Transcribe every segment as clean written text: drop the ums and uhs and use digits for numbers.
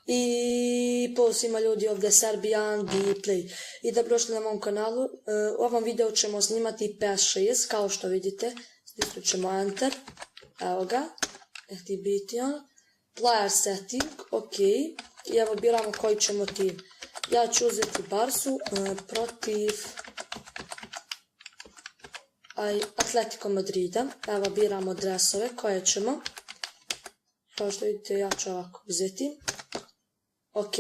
I pozdrav svima ljudi ovdje Serbian Gameplay. I dobrodošli na mom kanalu. U ovom videu ćemo snimati PS6, kao što vidite. Stisnut ćemo Enter. Evo ga. Ti biti on. Player setting, ok. I evo biramo koji ćemo tim. Ja ću uzeti Barsu protiv Atletico Madrida. Evo biramo dresove koje ćemo. Kao što vidite ja ću ovako uzeti. Ok,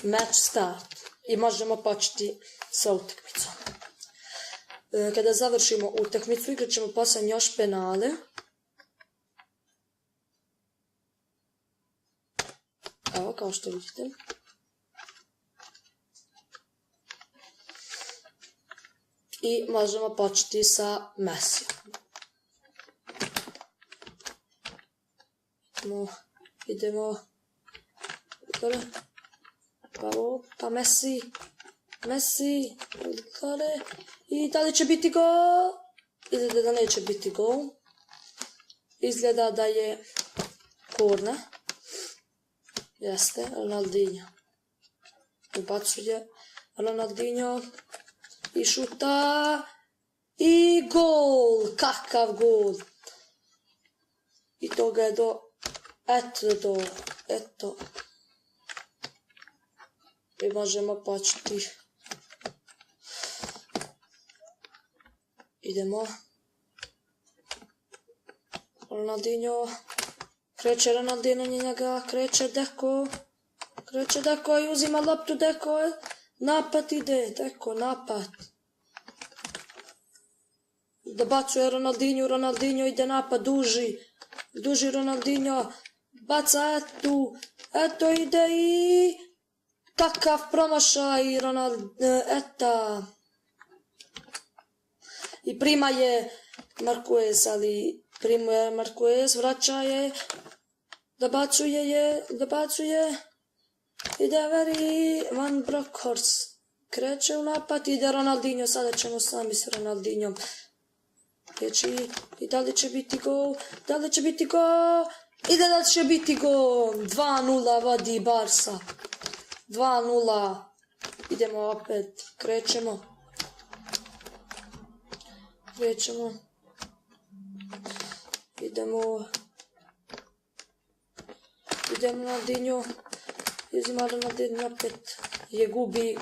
match start i možemo početi sa utakmicom. Kada završimo utakmicu igrat ćemo poslije još penale. Evo kao što vidite. I možemo početi sa Messi. Idemo. Bravo, pa Messi, i da li će biti gol? Izgleda da neće biti gol. Izgleda da je korner. Jeste, Ronaldinho. Ubacuje Ronaldinho i šuta i gol, kakav gol. I toga je eto. I možemo početi. Idemo. Ronaldinho. Kreće Ronaldinho njega. Kreće Deko i uzima loptu Deko. Napad ide. Deko, napad. Dobacuje Ronaldinho ide napad, duži Ronaldinho. Baca eto ide i... Kakav promašaj Eta. I prima je Marquez, vraća je, dobacuje, ide veri Van Bronckhorst, kreće u napad, ide Ronaldinho, sada ćemo sami s Ronaldinhom. I da li će biti gol, ide da li će biti gol, 2-0 vodi Barsa. 2-0. Idemo opet. Krećemo. Idemo Ronaldinho. Uzima Ronaldinho opet. Je gubi.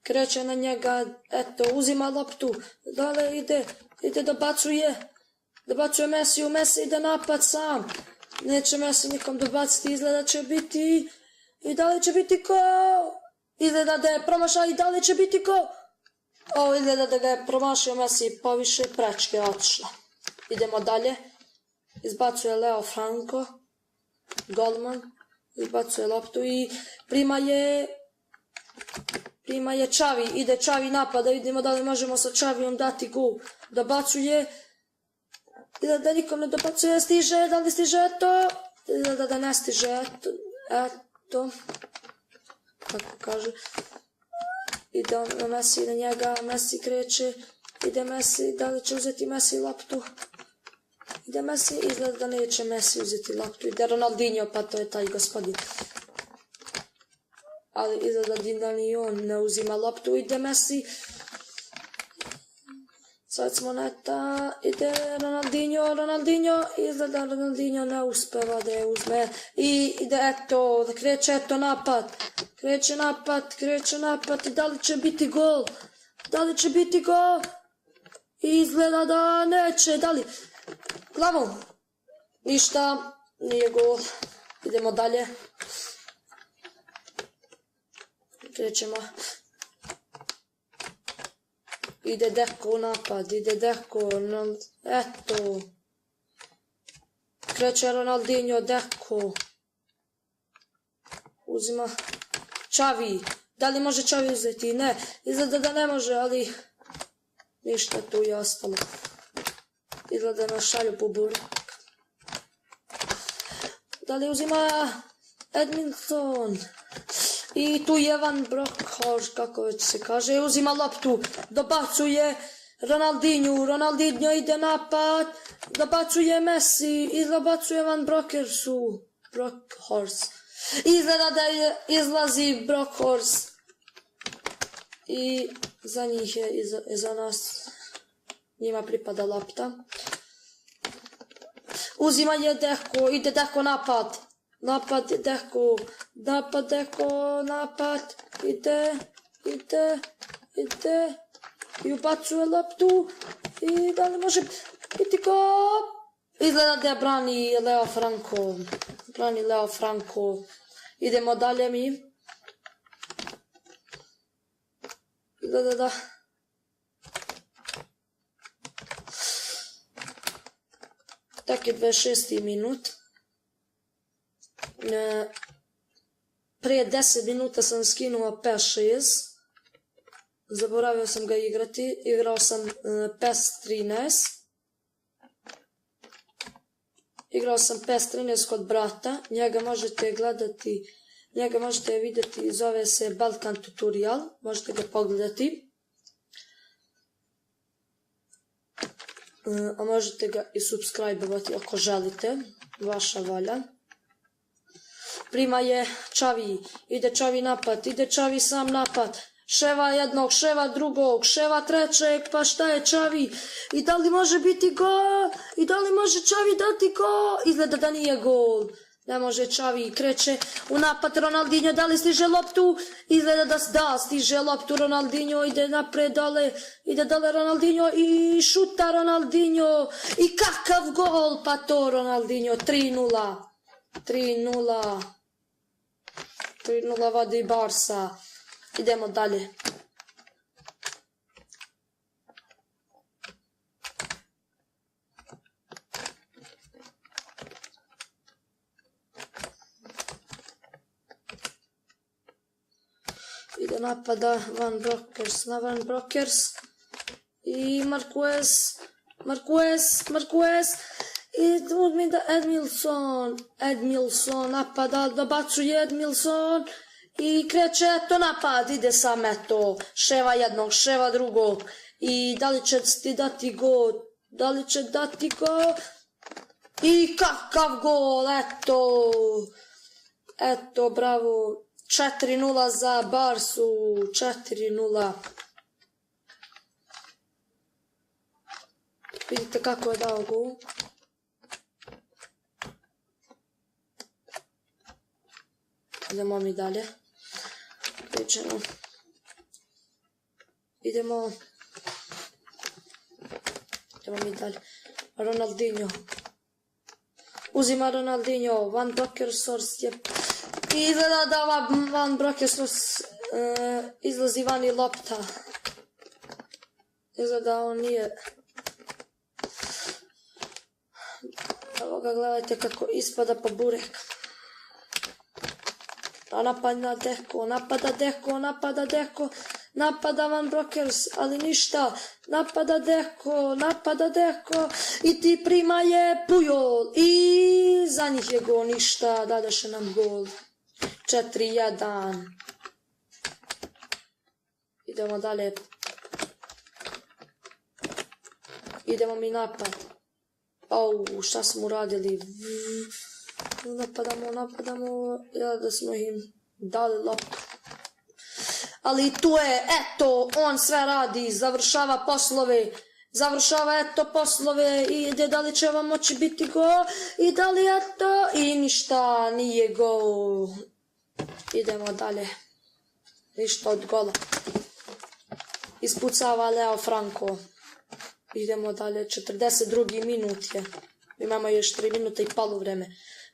Kreće na njega. Eto, uzima loptu. Dale ide, dobacuje Messi ide napad sam. Neće Messi nikom dobaciti, izgleda će biti... I da li će biti gol? Izgleda da je promašao i da li će biti gol? Ovo izgleda da ga je promašio Messi, poviše prečke otišla. Idemo dalje. Izbacuje Leo Franco. Golman. Izbacuje loptu i prima je Čavi. Ide Čavi napada, vidimo da li možemo sa Čavijom dati gol. Dobacuje. Izgleda da nikom ne dobacuje, stiže, da li stiže eto? Izgleda da ne stiže eto. Kako kaže. Ide na Messi, na njega, Messi kreće. Ide Messi, da li će uzeti Messi loptu? Ide Messi, izgleda da neće Messi uzeti loptu. Ide Ronaldinho, pa to je taj gospodin. Ali izgleda da ni on ne uzima loptu. Ide Messi. Sad smo neta, ide Ronaldinho, izgleda Ronaldinho ne uspeva da je uzme i ide eto, kreće eto napad, i da li će biti gol, i izgleda da neće, da li, glavom, ništa, nije gol, idemo dalje, krećemo. Ide Deko u napad, eto. Kreće Ronaldinho, Deko. Uzima Čavi. Da li može Čavi uzeti? Ne. Izgleda da ne može, ali ništa tu je ostalo. Izgleda da nas šalju po burak. Da li uzima Edminson? I tu je Van Bronckhorst, kako već se kaže, uzima loptu, dobacuje Ronaldinho ide napad, dobacuje Messi i dobacuje Van Bronckhorst. Izgleda da izlazi Brockhorst i za njih je i za nas. Njima pripada lopta. Uzima je Dehko, ide Dehko napad. Napad je Dehko, napad Dehko, napad. Ide. I ubacuje loptu. I da li može biti gol? Izgleda da brani Leo Franco. Idemo dalje mi. Da. Tak je 26. minut. Prije 10 minuta sam skinuo PS6. Zaboravio sam ga igrati. Igrao sam PES 13. Igrao sam PES 13 kod brata. Njega možete gledati, njega možete vidjeti, zove se Balkan Tutorial. Možete ga pogledati. A možete ga i subscribe-ovati ako želite. Vaša volja. Prima je Čavi. Ide Čavi napad. Ide Čavi sam napad. Ševa jednog, ševa drugog, ševa trećeg, pa šta je Čavi? I da li može biti gol? I da li može Čavi dati gol? Izgleda da nije gol. Ne može Čavi, kreće u napad Ronaldinho, da li stiže loptu? Izgleda da stiže loptu Ronaldinho, ide napred dole, ide dole Ronaldinho i šuta Ronaldinho. I kakav gol, pa to Ronaldinho, 3:0. 3:0 vodi Barsa. Idemo dalje. Ide napada Van Bronckhorst na Van Bronckhorst. I Marquez. I uzmi da Edmilson napada, dobacuje Edmilson. I kreće eto napad, ide sam eto, ševa jednog, ševa drugog. I da li će ti dati gol? I kakav gol, eto, bravo. 4:0 za Barsu, 4:0. Vidite kako je dao gol. Idemo mi dalje. Idemo mi dalje. Ronaldinho. Uzima Ronaldinho. Van Bronckhorst je... I izgleda da Van Bronckhorst izlazi vani lopta. Izgleda on nije... Evo ga, gledajte kako ispada po burek. Napada Dehko, napada Van Bronckhorst, ali ništa, napada Dehko, i ti prima je Pujol, i za njih je gol, ništa, dadeše nam gol, 4:1. Idemo dalje, idemo mi napad, šta smo uradili, napadamo, da smo im dali loptu. Ali tu je, eto, on sve radi, završava poslove, i ide da li će vam moći biti gol, i da li eto, i ništa, nije gol. Idemo dalje, ništa od gola. Ispucava Leo Franco. Idemo dalje, 42. minut je, imamo još 3 minuta i poluvreme.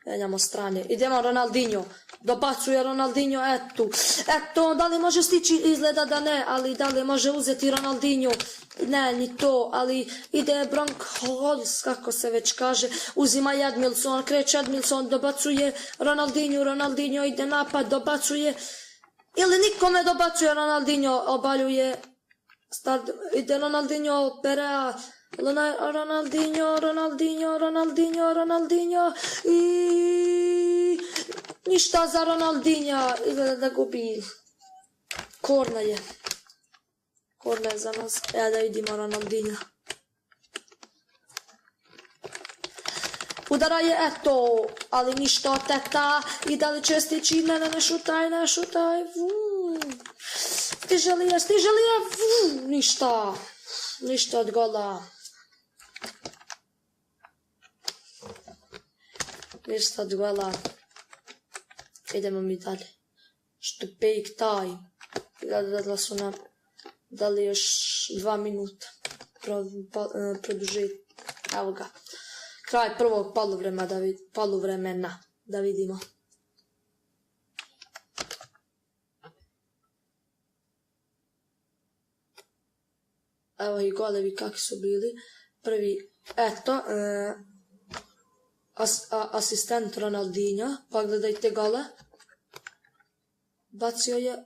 Menjamo strane. Idemo Ronaldinho. Dobacuje Ronaldinho, eto, da li može stići? Izgleda da ne, ali da li može uzeti Ronaldinho? Ne, ni to, ali ide Bronckhorst, kako se već kaže, uzima Edmilson, kreće Edmilson, dobacuje Ronaldinho ide napad, dobacuje, ili nikome dobacuje Ronaldinho, obaljuje, ide Ronaldinho, Perea, Ronaldinho i ništa za Ronaldinho, izgleda da gubi. Korna je za nas, da vidimo Ronaldinho. Udara je, eto, ali ništa od teta. I da li će stići? Ne šutaj. Stiže li je? Ništa. Ništa od gola. Ništa od gola. Idemo mi dalje. Što pejk taj. Da su nam dali još 2 minuta. Produžiti. Evo ga. Kraj prvog poluvremena. Da vidimo. Evo i golevi kakvi su bili. Prvi, eto, asistent Ronaldinho. Pogledajte gole. Bacio je,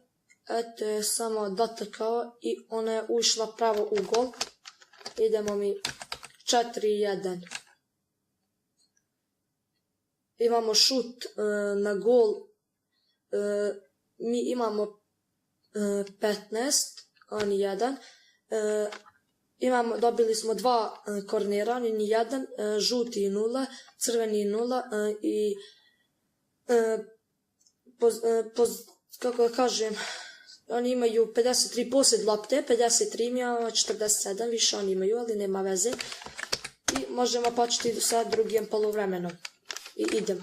eto je samo dotakao i ona je ušla pravo u gol. Idemo mi 4-1. Imamo šut na gol. Mi imamo 15, oni 1. Dobili smo 2 kornera, oni ni 1, žuti 0, crveni 0 i kako da kažem, oni imaju 53 posjed lopte, 53, mi imamo 47, više oni imaju, ali nema veze. I možemo početi sa drugim poluvremenom. I idemo.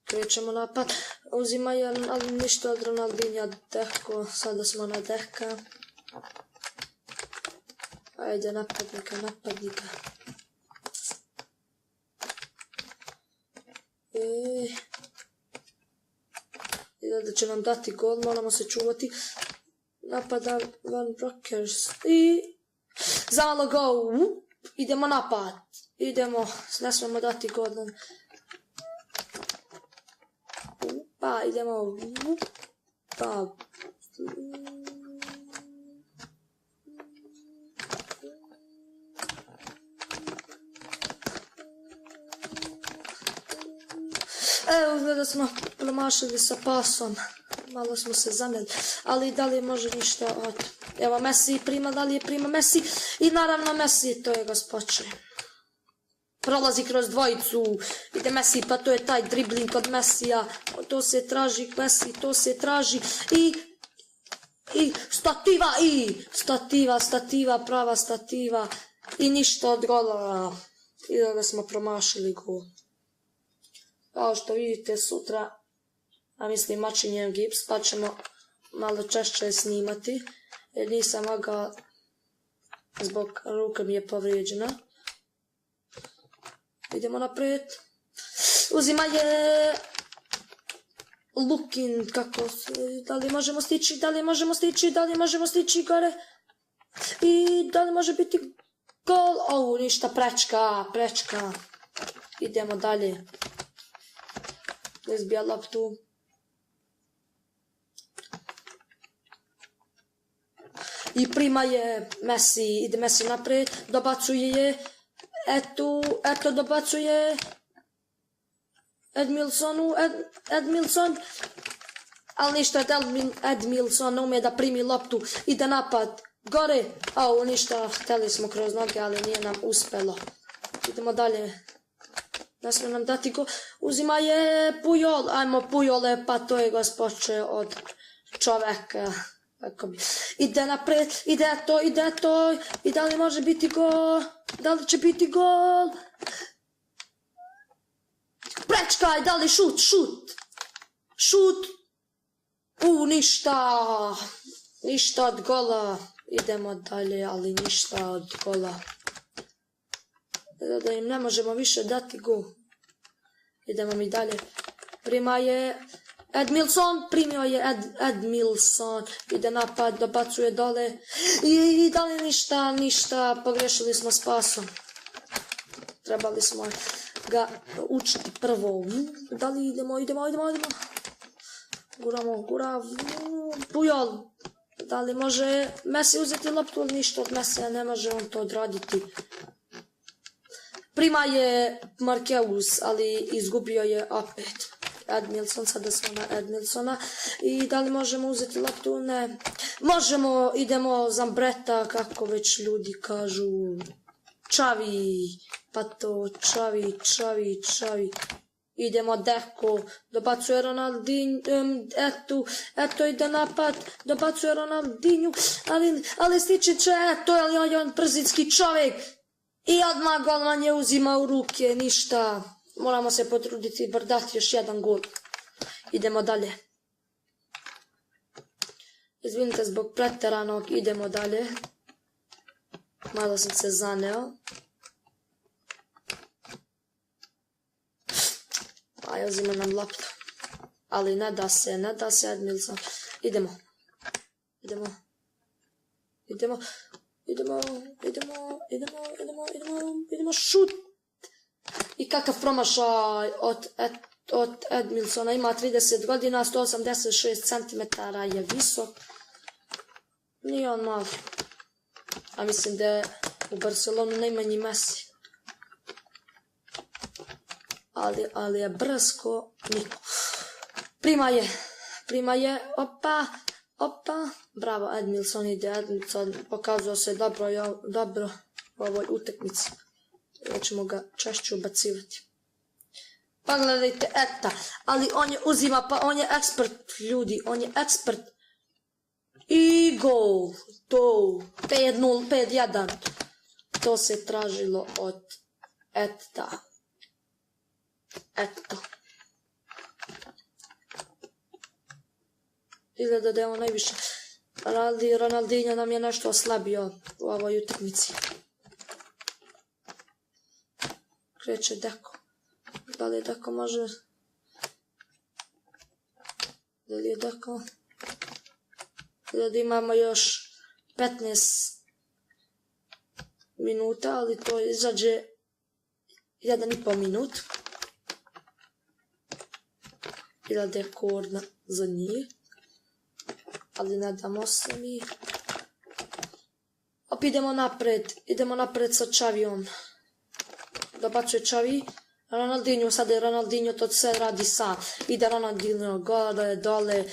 Krećemo napad, uzima jedan, ali ništa od Ronaldinha, dehko, sada smo na dehka. Ajde, napadnika. Da će nam dati gol, moramo se čuvati. Napada Van Brockers i zalo go. Idemo napad. Idemo, ne smemo dati gol. Pa idemo. Pa. Evo da smo promašili sa pasom, malo smo se zaneli, ali da li može ništa od... Evo Messi prima, da li je prima Messi i naravno Messi, to je gospoče. Prolazi kroz dvojicu, ide Messi, pa to je taj dribling od Messija, to se traži Messi, to se traži i stativa, prava stativa i ništa od gola i da smo promašili gol. Kao što vidite sutra, a mislim mačinjem gips, pa ćemo malo češće snimati, jer nisam mogao, zbog ruka mi je povrijeđena. Idemo naprijed. Uzima je Lukin, da li možemo stići gore. I da li može biti gol? Ništa, prečka. Idemo dalje. Izbija loptu. I prima je Messi, ide Messi naprijed, dobacuje je. Eto dobacuje Edmilson, ali ništa, Edmilson ne umije da primi loptu, ide napad, gore, ništa, htjeli smo kroz noge, ali nije nam uspjelo. Idemo dalje, ne smije nam dati go, uzima je Pujol, ajmo Pujole, pa to je gospoče od čoveka. Ide naprijed, ide to, i da li može biti gol, da li će biti gol, prečkaj, da li šut, ništa od gola, idemo dalje, ali ništa od gola, da im ne možemo više dati gol, idemo mi dalje, prima je primio je Edmilson, ide napad, dobacuje dole i da li ništa, pogrešili smo s pasom. Trebali smo ga učiti prvo. Da li idemo. Guramo, Pujol. Da li može Messi uzeti loptu, ali ništa od Messija, ne može on to odraditi. Prima je Marqueus, ali izgubio je opet. Edmilson, sada smo na Edmilsona. I da li možemo uzeti loptu? Ne. Možemo, idemo Zambreta, kako već ljudi kažu. Čavi, pa to, Čavi. Idemo Deko, dobacuje Ronaldinho, eto ide napad, dobacuje Ronaldinho, ali stiče će, eto je on brzinski čovjek. I odmah golman je uzima u ruke, ništa. Moramo se potruditi i dati još jedan gol. Idemo dalje. Izvinite zbog pretjeranog, idemo dalje. Malo sam se zaneo. A uzima nam loptu. Ali ne da se Edmilson. Idemo, šut! I kakav promašaj od Edmilsona, ima 30 godina, 186 cm je visok. Nije on mal. A mislim da je u Barcelonu najmanji Messi. Ali je brz ko niko. Prima je, opa. Bravo, Edmilson pokazao se dobro u ovoj utakmici. Da ćemo ga češće ubacivati. Pa gledajte, ali on je uzima, pa on je ekspert, ljudi, on je ekspert. I gol, to, 5-0, 5-1. To se tražilo od Eta. Eto. Izgleda da je on najviše. Ronaldinho nam je nešto oslabio u ovoj utakmici. Kreće Deko. Da li je Deko može? Da li je Deko? Da imamo još 15 minuta, ali to izađe 1,5 minut. Ili Deko za njih. Ali ne damo se mi. Opet idemo napred sa Čavijom. Dobacuje Čavi. Ronaldinho, sada je Ronaldinho, to sve radi sam. Ide Ronaldinho gore, dole,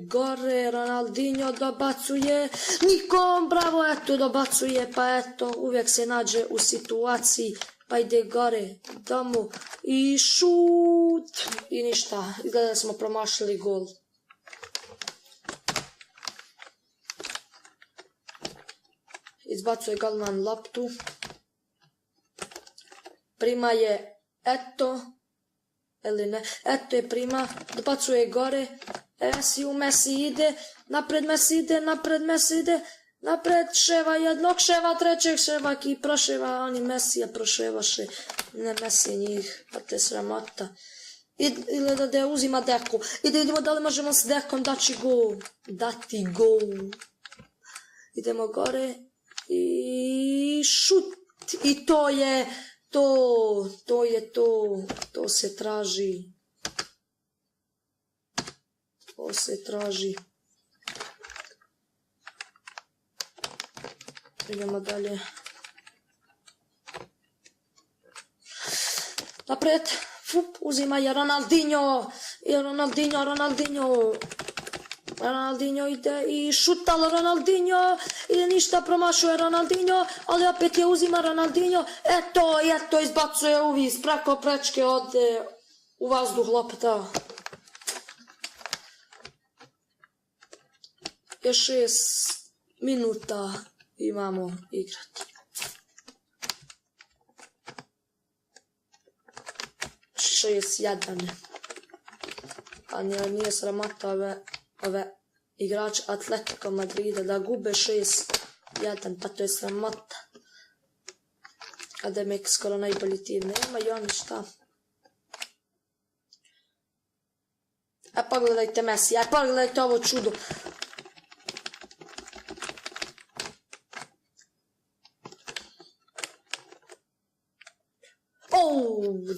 gore, Ronaldinho dobacuje. Nikom, bravo, eto dobacuje, pa eto, uvijek se nađe u situaciji. Pa ide gore, domu i šut. I ništa, izgleda da smo promašili gol. Izbacuje golman loptu. Prima je eto. Ili ne, eto je prima. Dobacuje gore. Messi ide. Napred Messi ide. Napred ševa jednog, ševa trećeg, ševa ki proševa. Oni Messija proševaše. Ne Messi njih. Pa te sramota. Ili da uzima Deko. Idemo da li možemo s Dekom dati gol. Idemo gore. I šut. I to je to se traži. Idemo dalje. Napred. Uzima je Ronaldinho. Ronaldinho ide i šutalo Ronaldinho i ništa promašuje Ronaldinho, ali opet je uzima Ronaldinho, eto izbacuje uvis preko prečke, ode u vazduh lopta. Još 6 minuta imamo igrati. 6-1. A nije sramota ove igrače Atletico Madrida da gube 6-1, pa to je sramota. Kada je skoro najbolji tim, nema i oni šta. Pogledajte Messi, pogledajte ovo čudo.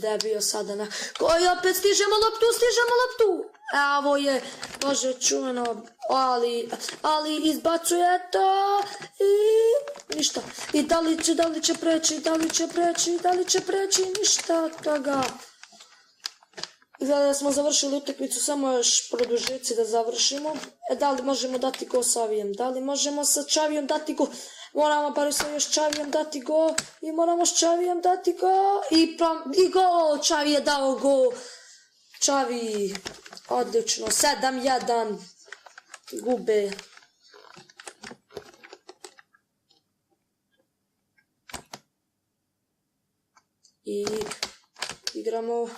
Da je bio sada na... Koji opet stižemo loptu! Evo je, Bože čuveno, ali izbacuje to i ništa. I da li će preći, ništa od toga. Izgleda da smo završili utakmicu, samo još produžeci da završimo. Da li možemo dati go Savijem? Da li možemo sa Čavijom dati go? Moramo bar sa još Čavijem dati go. I moramo s Čavijem dati go. I go! Čavi je dao go. Čavi. Odlično. 7-1. Gube. I igramo.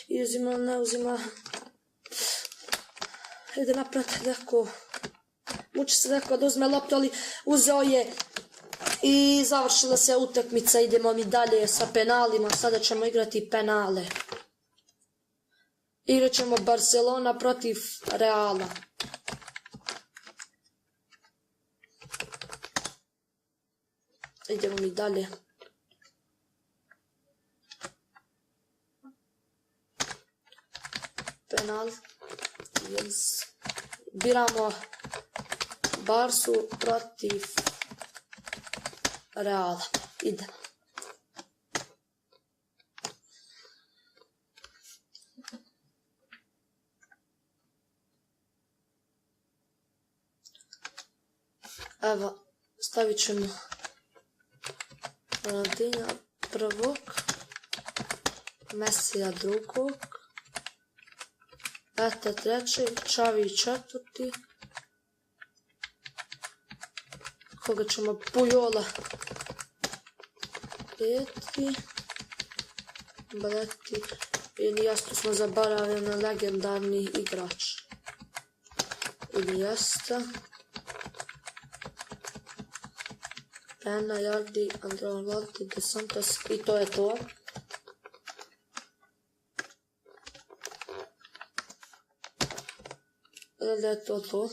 I uzima ili ne uzima. Ide napred, Deko. Muči se Deko da uzme loptu, ali uzeo je. I završila se utakmica, idemo mi dalje sa penalima. Sada ćemo igrati penale. Igrat ćemo Barcelona protiv Reala. Idemo mi dalje. Penal. Yes. Biramo Barsu protiv Reala. Idemo. Evo, stavit ćemo Ronaldinha prvog, Mesija drugog, Ete trećeg, Čavi četvrti, koga ćemo Pujola peti, Baleti, Iniesta smo zaboravili, legendarni igrač. Iniesta, Pena, Jardi, Andrea Valti, De Santos i to je to. Da je to.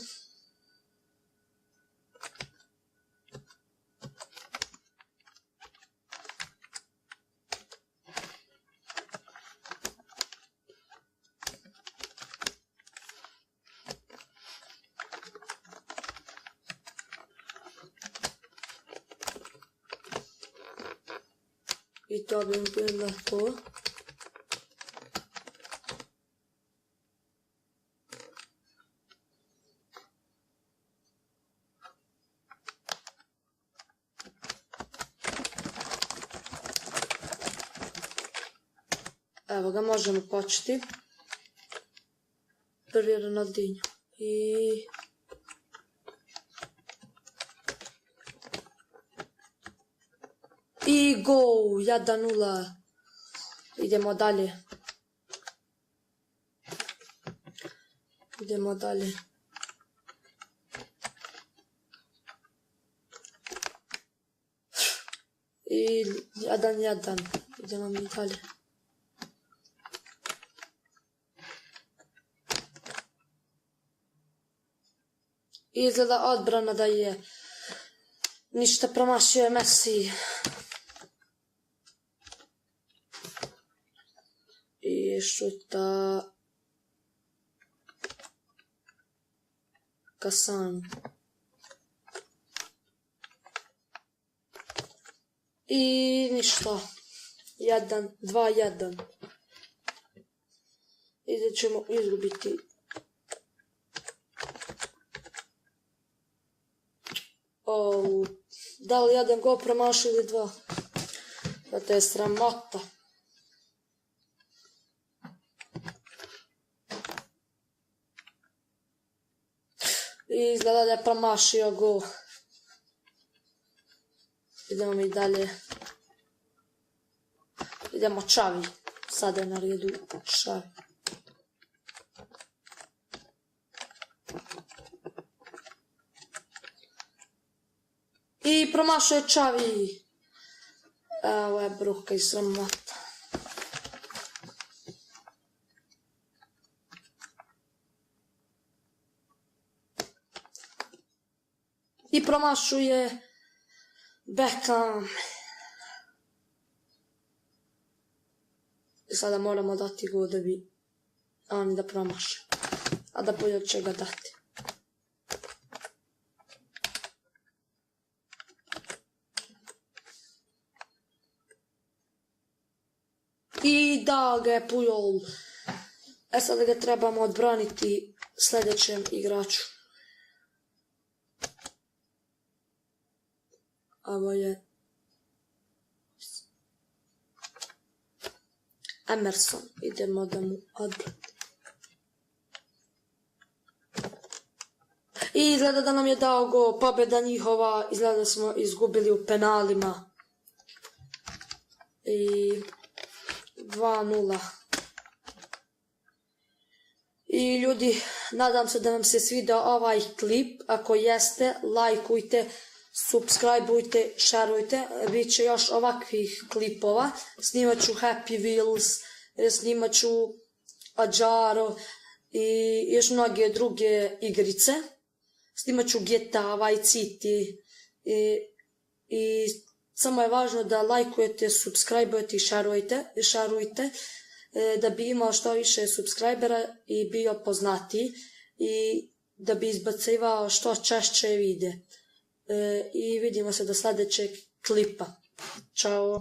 I to bi bilo to. Evo ga, možemo početi. Prvi Ronaldinho. I go, 1-0. Idemo dalje. I 1-1. Idemo mi dalje. I izgleda odbrana da je ništa, promašio je Messi. I šuta Kasan. I ništa. 2-1. I ćemo izgubiti. Da li jedan gol promašio ili dva? Da to je sramota. I izgleda da je promašio gol. Idemo mi dalje. Idemo Čavi. Sada je na redu Čavi. I promašio je Čavi. Evo je bruka i sramota. I promašuje Beckham. I sada moramo dati go da bi oni da promaše. A da bolje će ga dati. I da ga je Pujol. Sada ga trebamo odbraniti sljedećem igraču. Ovo je Emerson. Idemo da mu odbranimo. I izgleda da nam je dao go pobjeda njihova. Izgleda da smo izgubili u penalima. I 2:0. I ljudi, nadam se da vam se svidao ovaj klip. Ako jeste, lajkujte, subscribeujte, šerujte. Biće još ovakvih klipova. Snimat ću Happy Wheels, snimat ću Adjaro i još mnoge druge igrice. Snimat ću GTA, Vice City i samo je važno da lajkujete, subscribeujete i šerujte da bi imao što više subscribera i bio poznatiji i da bi izbacivao što češće vide. I vidimo se do sljedećeg klipa. Ćao!